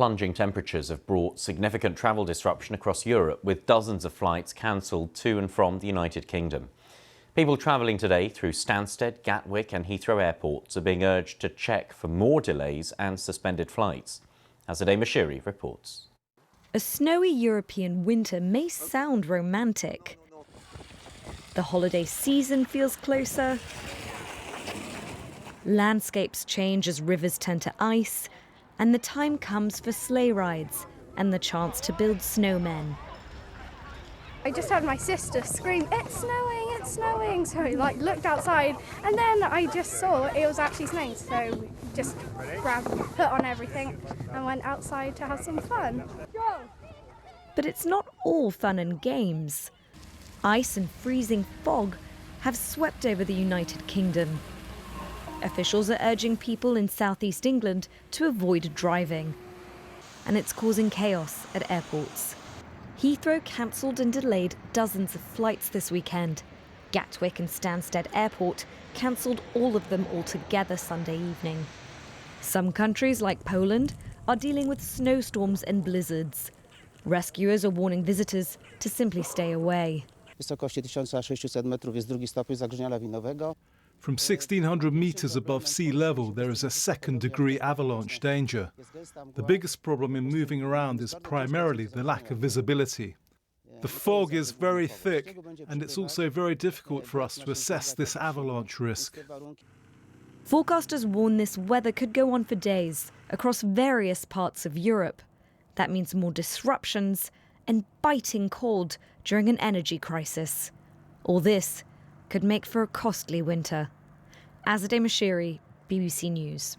Plunging temperatures have brought significant travel disruption across Europe, with dozens of flights cancelled to and from the United Kingdom. People travelling today through Stansted, Gatwick and Heathrow airports are being urged to check for more delays and suspended flights. Azadeh Mashiri reports. A snowy European winter may sound romantic. The holiday season feels closer. Landscapes change as rivers turn to ice, and the time comes for sleigh rides and the chance to build snowmen. I just heard my sister scream, "It's snowing, it's snowing!" So I looked outside, and then I just saw it was actually snowing. So we just put on everything and went outside to have some fun. But it's not all fun and games. Ice and freezing fog have swept over the United Kingdom. Officials are urging people in southeast England to avoid driving. And it's causing chaos at airports. Heathrow cancelled and delayed dozens of flights this weekend. Gatwick and Stansted Airport cancelled all of them altogether Sunday evening. Some countries, like Poland, are dealing with snowstorms and blizzards. Rescuers are warning visitors to simply stay away. From 1,600 metres above sea level, there is a second-degree avalanche danger. The biggest problem in moving around is primarily the lack of visibility. The fog is very thick, and it's also very difficult for us to assess this avalanche risk. Forecasters warn this weather could go on for days across various parts of Europe. That means more disruptions and biting cold during an energy crisis. All this could make for a costly winter. Azadeh Mashiri, BBC News.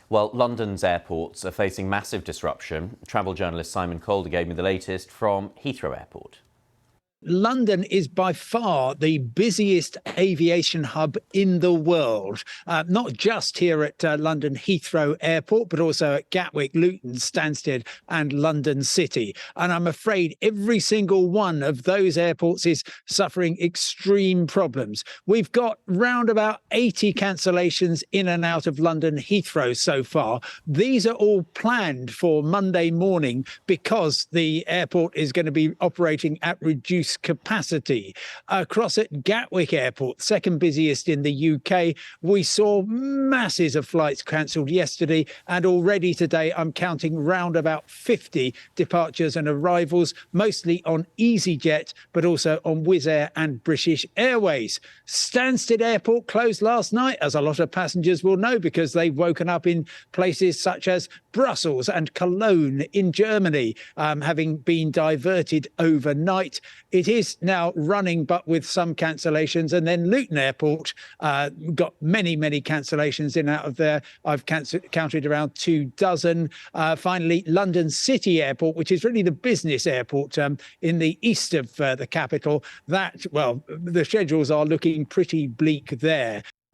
Well, London's airports are facing massive disruption. Travel journalist Simon Calder gave me the latest from Heathrow Airport. London is by far the busiest aviation hub in the world, not just here at London Heathrow Airport, but also at Gatwick, Luton, Stansted and London City. And I'm afraid every single one of those airports is suffering extreme problems. We've got round about 80 cancellations in and out of London Heathrow so far. These are all planned for Monday morning because the airport is going to be operating at reduced capacity. Across at Gatwick Airport, second busiest in the UK, we saw masses of flights cancelled yesterday, and already today I'm counting round about 50 departures and arrivals, mostly on EasyJet, but also on Wizz Air and British Airways. Stansted Airport closed last night, as a lot of passengers will know, because they've woken up in places such as Brussels and Cologne in Germany, having been diverted overnight. It is now running, but with some cancellations. And then Luton Airport got many cancellations in out of there. I've counted around 24. Finally, London City Airport, which is really the business airport in the east of the capital. That, well, the schedules are looking pretty bleak there.